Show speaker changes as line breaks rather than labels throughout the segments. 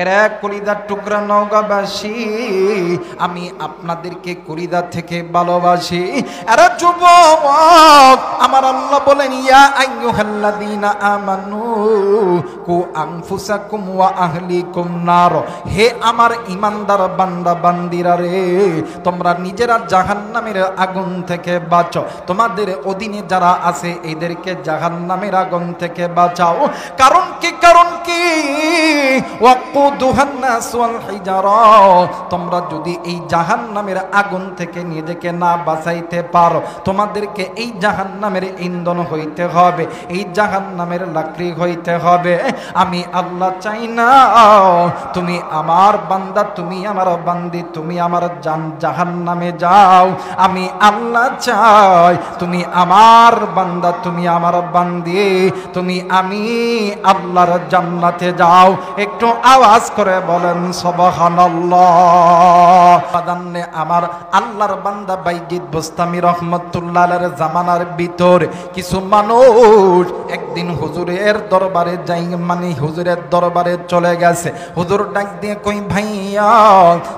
এরা কলিদার টুকরা নওগাঁবাসী, আমি আপনাদেরকে কলিদা থেকে ভালোবাসি। এরা যুবক, আমার আল্লাহ বলেন ইয়া আইয়ুহাল্লাযীনা আমানু কু আনফুসাকুম ওয়া আহলিকুম নার, হে আমার ঈমানদার বান্দা বান্দিরা রে, তোমরা নিজেরা জাহান্নামের আগুন থেকে বাঁচো, তোমাদের অধীনে যারা আছে এদেরকে জাহান্নামের আগুন থেকে বাঁচাও। কারণ কি? কারণ কি? ওয়াকুদুহান নাস ওয়াল হিজারা, তোমরা যদি এই জাহান্নামের আগুন থেকে নিজেকে না বাঁচাইতে পারো, তোমাদেরকে এই জাহান্নামের ইন্ধন হইতে হবে, এই জাহান্নামের লাকড়ি হইতে হবে। আমি আল্লাহ চাই না তুমি আমার বান্দা, তুমি আমার বান্দি, তুমি আমার জাহান্নামে যাও। আমি আল্লাহ চাই তুমি আমার বান্দা, তুমি আমার বান্দি, তুমি আমি আল্লাহর জান্নাতে যাও। একটু আওয়াজ করে বলেন সুবহানাল্লাহ। বাদান্নে আমার আল্লাহর বান্দা বাইজিদ বুস্তামি রাহমাতুল্লাহ আলাইহির জামানার ভিতর কিছু মানুষ একদিন হুজুরের দরবারে যাই, মানে হুজুরের দরবারে চলে গেছে। হুজুর ডাক দিয়ে কই ভাইয়া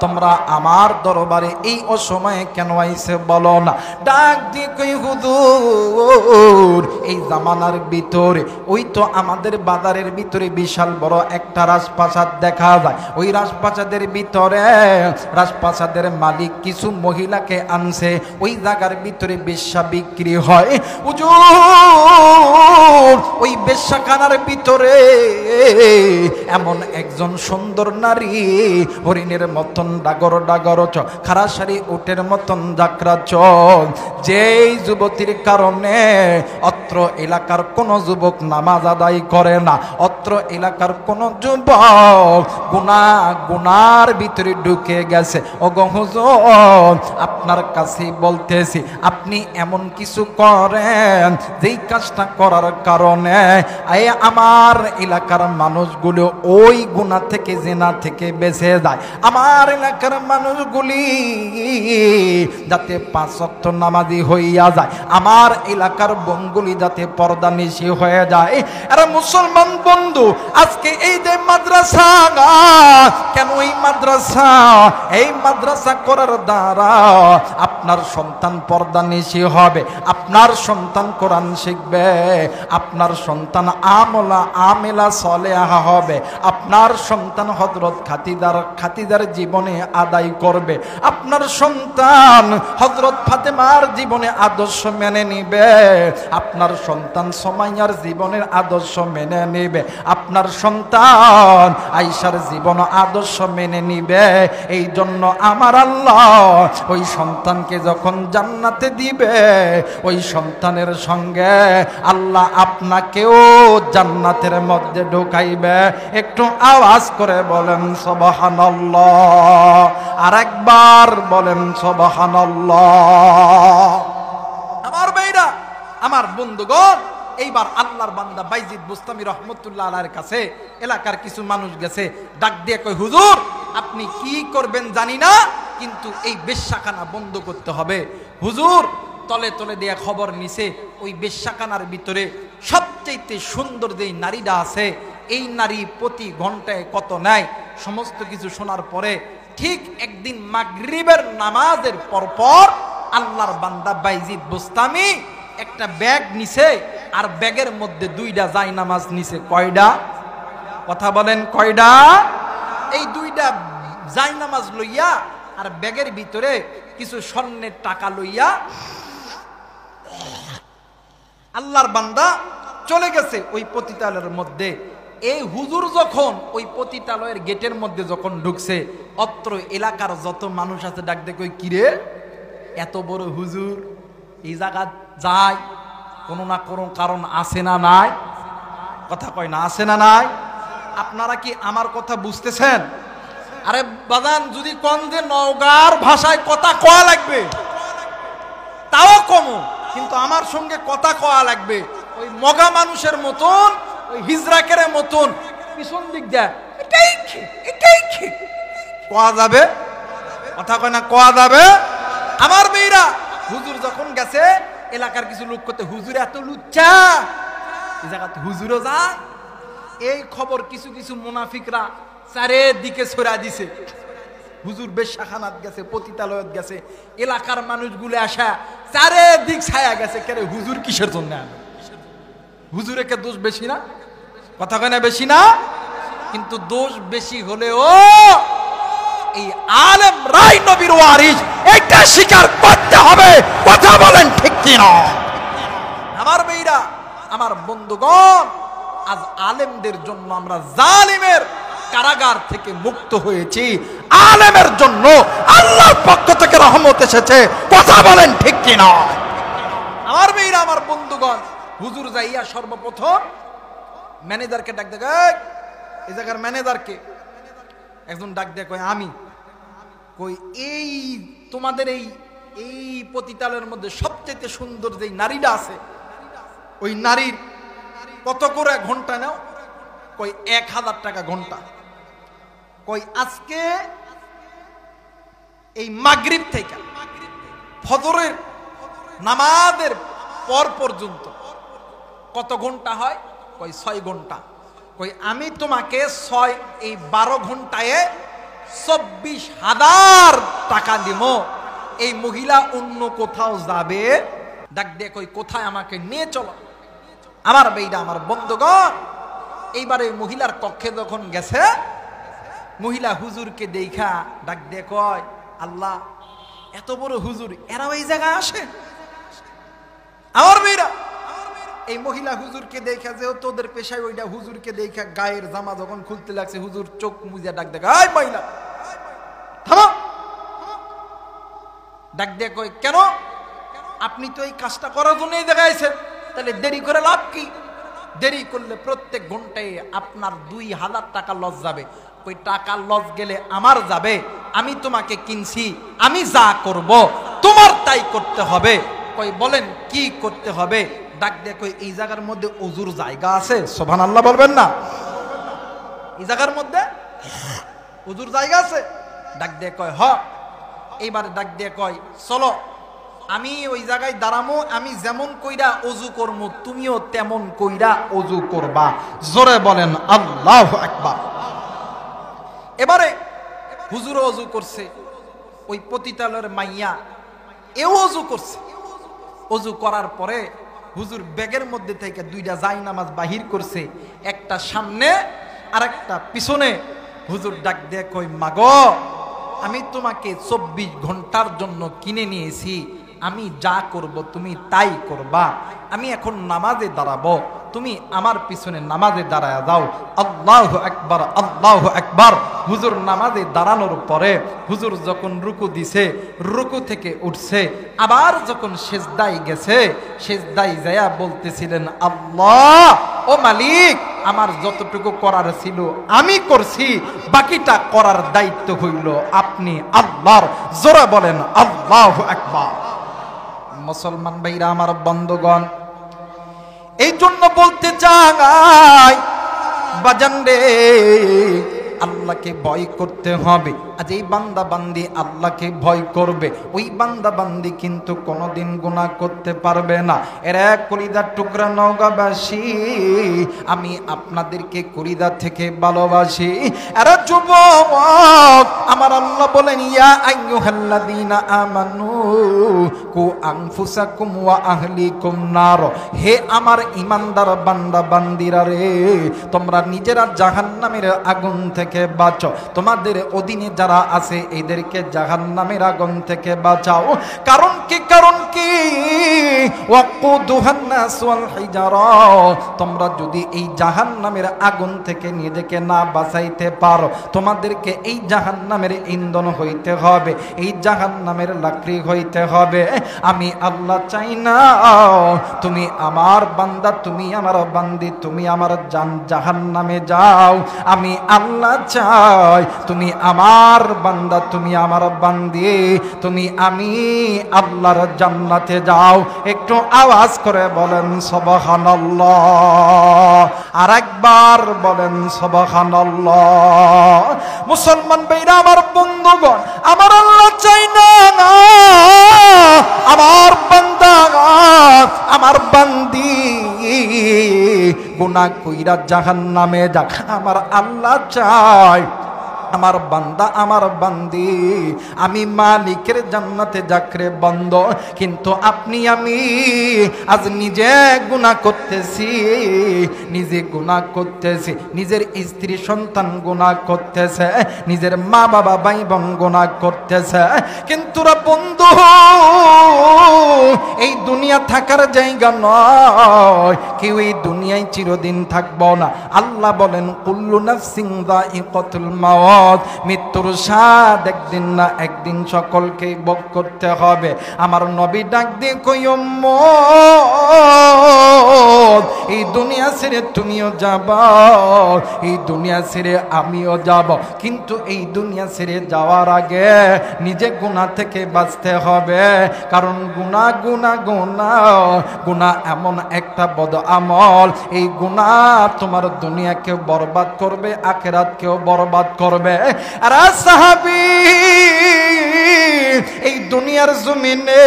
তোমরা আমার দরবারে এই অসময়ে কেন আইছে বলো না? ডাক দিয়ে কই হুজুর এই জামানার ভিতরে ওই তো আমাদের বাজারের ভিতরে বিশাল বড় একটা রাজপ্রাসাদ দেখা যায়, ওই রাজপ্রাসাদের ভিতরে রাজপ্রাসাদের মালিক কিছু মহিলাকে আনছে, ওই জায়গার ভিতরে বেশ্যা বিক্রি হয়। হুজুর ওই বেশ্যাখানার ভিতরে এমন একজন সুন্দর নারী, হরিণের মতন ডাগর ডাগর চোখ, খাড়া সারি উটের মতন যাত্রা চোখ, যেই যুবতীর কারণে অত্র এলাকার কোন যুবক নামাজ আদায় করে না, অত্র এলাকার কোন যুবক গুনার ভিতরে ঢুকে গেছে। ওগো হুজুর আপনার কাছে বলতেছি, আপনি এমন কিছু করেন যেই কাজটা করার কারণে আমার এলাকার মানুষগুলো ওই গুনাহ থেকে, জিনা থেকে বেঁচে যায়। আমার এলাকার মানুষগুলি যাতে 5 ওয়াক্ত নামাজি হইয়া যায়, আমার এলাকার বোনগুলি যাতে পর্দা নিশি হয়ে যায়। এরা মুসলমান বন্ধু, আজকে এই যে মাদ্রাসা, কেন এই মাদ্রাসা? এই মাদ্রাসা করার দ্বারা আপনার সন্তান পর্দা নিশি হবে, আপনার সন্তান কোরআন শিখবে, আপনার সন্তান আমেলা সলেহা হবে, আপনার সন্তান হযরত খাদিজার জীবনে আদায় করবে, আপনার সন্তান হযরত ফাতেমার জীবনে আদর্শ মেনে নিবে, আপনার সন্তান সুমাইয়ার জীবনের আদর্শ মেনে নিবে, আপনার সন্তান আয়েশার জীবন আদর্শ মেনে নিবে। এই জন্য আমার আল্লাহ ওই সন্তানকে যখন জান্নাতে দিবে, ওই সন্তানের সঙ্গে আল্লাহ আপনাকেও জান্নাতের মধ্যে ঢুকাইবে। একটু আওয়াজ করে বলেন সুবহানাল্লাহ, আরেকবার বলেন সুবহানাল্লাহ। আমার ভাইরা, আমার বন্ধুগণ, এইবার আল্লাহর বান্দা বাইজিদ বুস্তামি রহমতুল্লাহ আলাইহির কাছে এলাকার কিছু মানুষ গেছে, ডাক দিয়ে কই হুজুর আপনি কি করবেন জানি না, কিন্তু এই বেশ্যাখানা বন্ধ করতে হবে। হুজুর তলে তলে দেয়া খবর নিছে, ওই বেশ্যাখানার ভিতরে সবচেয়ে সুন্দর যেই নারীটা আছে, এই নারী প্রতি ঘন্টায় কত নেয়, সমস্ত কিছু শোনার পরে ঠিক একদিন মাগরিবের নামাজের পরপর আল্লাহর বান্দা বাইজিদ বুস্তামি একটা ব্যাগ নিছে, আর ব্যাগের মধ্যে 2টা জায়নামাজ নিছে। কয়টা? কথা বলেন কয়টা? এই 2টা জায়নামাজ লইয়া আর ব্যাগের ভিতরে কিছু স্বর্ণের টাকা লইয়া আল্লাহর বান্দা চলে গেছে ওই পতিতালয়ের মধ্যে। এই হুজুর যখন ওই পতিতালয়ের গেটের মধ্যে যখন ঢুকছে, অত্র এলাকার যত মানুষ আছে ডাক দেখে, কিরে এত বড় হুজুর এই জায়গা যায়, কোনো না কোনো কারণ আছে না নাই? কথা কয় না, আছে না নাই? আপনারা কি আমার কথা বুঝতেছেন? আরে বাজান, যদি কোন যে নওগাঁর ভাষায় কথা কয়া লাগবে তাও কমো, কিন্তু আমার সঙ্গে কথা কয়া লাগবে ওই মগা মানুষের মতন, ওই হিজরাকের মতন পিছন দিক দেয়, এটাই কয়া যাবে। কথা কয় না, কয়া যাবে। আমার মেয়েরা, হুজুর যখন গেছে এলাকার কিছু লোক করতে, হুজুর এত লুচ্চা, এই জায়গাতে হুজুরও যায়। এই খবর কিছু কিছু মুনাফিকরা চারিদিকে ছড়া দিছে। হুজুর বেশ্যাখানাত গেছে, পতিতালয়ত গেছে, এলাকার মানুষগুলো আসা চারিদিক ছায়া গেছে। কেরে হুজুর কিসের জন্য আনে? হুজুরে কে দোষ বেশি না? কথা কয় না বেশি না? কিন্তু দোষ বেশি হলেও এই আলেম রাই নবীর ওয়ারিস, এটা স্বীকার করতে হবে। কথা বলেন ঠিক কিনা? আমার ভাইরা, আমার বন্ধুগণ, আজ আলেমদের জন্য আমরা জালিমের কারাগার থেকে মুক্ত হয়েছি। আলেমের জন্য আল্লাহর পক্ষ থেকে রহমত এসেছে। কথা বলেন ঠিক কিনা? আমার ভাইরা, আমার বন্ধুগণ, হুজুর যাইয়া সর্বপ্রথম ম্যানেজারকে ডাক দেয়, এই জায়গার ম্যানেজারকে। একজন ডাক দেয়, কয় আমি। কই এই তোমাদের এই পতিতালয়ের মধ্যে সবচেয়ে সুন্দর যেই নারীটা আছে, ওই নারীর কত করে ঘন্টা নাও? কই 1000 টাকা ঘন্টা। কই আজকে এই মাগরিব থেকে ফজরের নামাজের পর পর্যন্ত কত ঘন্টা হয়? কই 6 ঘন্টা। কই আমি তোমাকে 12 ঘন্টায় 24,000 টাকা দিব। এই মহিলা অন্য কোথাও যাবে? ডাক দিয়ে কই কোথায়? আমাকে নিয়ে চলো। আমার বেইটা, আমার বন্ধুগণ, এইবারে মহিলার কক্ষে যখন গেছে, মহিলা হুজুরকে দেখা ডাক দিয়ে কয়, আল্লাহ, এত বড় হুজুর, এরাও এই জায়গায় আসে? আমার মেয়েরা, এই মহিলা হুজুরকে দেখা, যেহেতু ওদের পেশায় ওইটা, হুজুরকে দেখা গায়ের জামা যখন খুলতে লাগছে, হুজুর চোখ মুজা ডাক দেখা, এই মহিলা থামো। ডাক দিয়ে কয়, কেন? আপনি তো এই কাজটা করার জন্য এই জায়গায় আইছেন, তাহলে দেরি করে লাভ কি? দেরি করলে প্রত্যেক ঘন্টায় আপনার 2000 টাকা লস যাবে। ওই টাকা লস গেলে আমার যাবে। আমি তোমাকে কিনছি, আমি যা করব তোমার তাই করতে হবে। কই বলেন কি করতে হবে? ডাক দিয়ে কই এই জায়গার মধ্যে ওযুর জায়গা আছে? সুবহানাল্লাহ বলবেন না? এই জায়গার মধ্যে ওযুর জায়গা আছে? ডাক দিয়ে কয় হ। এইবার ডাক দিয়ে কয় চলো, আমি ওই জায়গায় দাঁড়ামো, আমি যেমন কইরা ওযু করবো, তুমিও তেমন কইরা ওযু করবা। জোরে বলেন আল্লাহু আকবার। এবারে হুজুর ওযু করছে, ওই পতিতালয়ের মাইয়া এও ওযু করছে। ওযু করার পরে হুজুর ব্যাগের মধ্যে থেকে 2টা জায়নামাজ বাহির করছে, একটা সামনে আর একটা পিছনে। হুজুর ডাক দিয়ে কই, মাগো, আমি তোমাকে 24 ঘন্টার জন্য কিনে নিয়েছি, আমি যা করব তুমি তাই করবা। আমি এখন নামাজে দাঁড়াবো, তুমি আমার পিছনে নামাজে দাঁড়ায় যাও। আল্লাহু আকবার, আল্লাহু আকবার। হুজুর নামাজে দাঁড়ানোর পরে হুজুর যখন রুকু দিছে, রুকু থেকে উঠছে, আবার যখন সেজদায় গেছে, সেজদায় যায়া বলতেছিলেন, আল্লাহ, ও মালিক, আমার যতটুকু করার ছিল আমি করছি, বাকিটা করার দায়িত্ব হইল আপনি আল্লাহর। জোরে বলেন আল্লাহু আকবার। মুসলমান ভাইরা, আমার বন্ধুগণ, এই জন্য বলতে চাই, বাজান রে, আল্লাহকে ভয় করতে হবে। আজ এই বান্দা বান্দি আল্লাহকে ভয় করবে, ওই বান্দা বান্দি কিন্তু কোনোদিন গুনাহ করতে পারবে না। এর এক কলিদার টুকরা নওগাঁবাসী, আমি আপনাদেরকে কলিদা থেকে ভালোবাসি। এরা যুবক, আমার আল্লাহ বলেন, ইয়া আইয়ুহাল্লাযীনা আমানু কু আনফুসাকুম ওয়া আহলিকুম নার। হে আমার ঈমানদার বান্দা বান্দিরা রে, তোমরা নিজেরা জাহান্নামের আগুন থেকে বাঁচো, তোমাদের অধীনে যারা আছে এদেরকে জাহান্নামের আগুন থেকে বাঁচাও। কারণ কি? কারণ কি? ওয়াকুদুহান নাস ওয়াল হিজারা। তোমরা যদি এই জাহান্নামের আগুন থেকে নিজেকে না বাঁচাইতে পারো, তোমাদেরকে এই জাহান্নামের ইন্ধন হইতে হবে, এই জাহান্নামের লাকড়ি হইতে হবে। আমি আল্লাহ চাই না তুমি আমার বান্দা, তুমি আমার বান্দি, তুমি আমার জাহান্নামে যাও। আমি আল্লাহ চাই তুমি আমার বান্দা, তুমি আমার বান্দি, তুমি আমি আল্লাহর জান্নাতে যাও। একটু আওয়াজ করে বলেন সুবহানাল্লাহ। আর একবার বলেন সুবহানাল্লাহ। মুসলমান ভাইরা, আমার বন্ধুগণ, আমার আল্লাহ চাই না আমার বান্দা, আমার বান্দি গুনাহ কইরা জাহান্নামে যাক। আমার আল্লাহ চায় আমার বান্দা আমার বান্দি আমি মালিকের জান্নাতে যাকরে বন্ধ। কিন্তু আপনি আমি আজ নিজে গুনাহ করতেছি, নিজে গুনাহ করতেছি, নিজের স্ত্রী সন্তান গুনাহ করতেছে, নিজের মা বাবা ভাই বোন গুনাহ করতেছে। কিন্তু রে বন্ধু, এই দুনিয়া থাকার জায়গা নয়, কেউ এই দুনিয়ায় চিরদিন থাকবো না। আল্লাহ বলেন কুল্লু নাফসিন যায়িকাতুল মাউত, মৃত্যুর স্বাদ একদিন না একদিন সকলকে ভোগ করতে হবে। আমার নবী ডাক দিয়ে কই উম্মত, এই দুনিয়া ছেড়ে তুমিও যাবা, এই দুনিয়া ছেড়ে আমিও যাব, কিন্তু এই দুনিয়া ছেড়ে যাওয়ার আগে নিজে গুনাহ থেকে বাঁচতে হবে। কারণ গুনাহ গুনাহ গুনাহ গুনাহ এমন একটা বদ আমল, এই গুনাহ তোমার দুনিয়াকেও বরবাদ করবে, আখিরাতকেও বরবাদ করবে। আর সাহাবী, এই দুনিয়ার জমিনে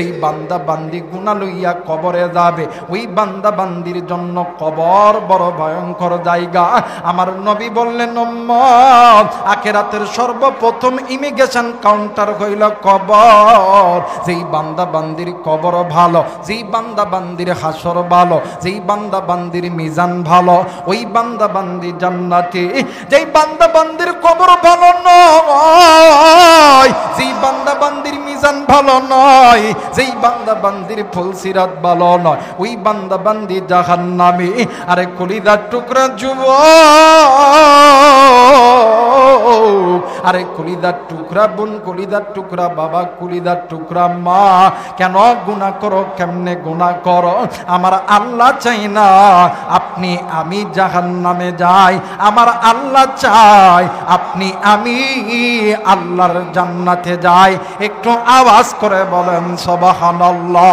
এই বান্দা বান্দি গুনাহ লইয়া কবরে যাবে, ওই বান্দা বান্দির জন্য কবর বড় ভয়ঙ্কর জায়গা। আমার নবী বললেন উম্মত, আখিরাতের সর্বপ্রথম ইমিগ্রেশন কাউন্টার হইল কবর। যেই বান্দা বান্দির কবর ভালো, যেই বান্দা বান্দির হাসর ভালো, যেই বান্দা বান্দির মিজান ভালো, ওই বান্দা বান্দি জান্নাতি। যেই বান্দা বান্দির কবর ভালো নয়, যেই বান্দা বান্দির মিজান ভালো নয়, যেই বান্দা বান্দির ফুলসিরাত ভালো নয়, ওই বান্দা বান্দি জাহান্নামী। আরে কলিজার টুকরা যুবক, আরে কলিজার টুকরা বোন, কলিজার টুকরা বাবা, কলিজার টুকরা মা, কেন গুনাহ করো, কেমনে গুনাহ করো? আমার আল্লাহ চাই না আপনি আমি জাহান্নামে যাই, আমার আল্লাহ চাই আপনি আমি আল্লাহর জান্নাতে যাই। একটু আওয়াজ করে বলেন সুবহানাল্লাহ।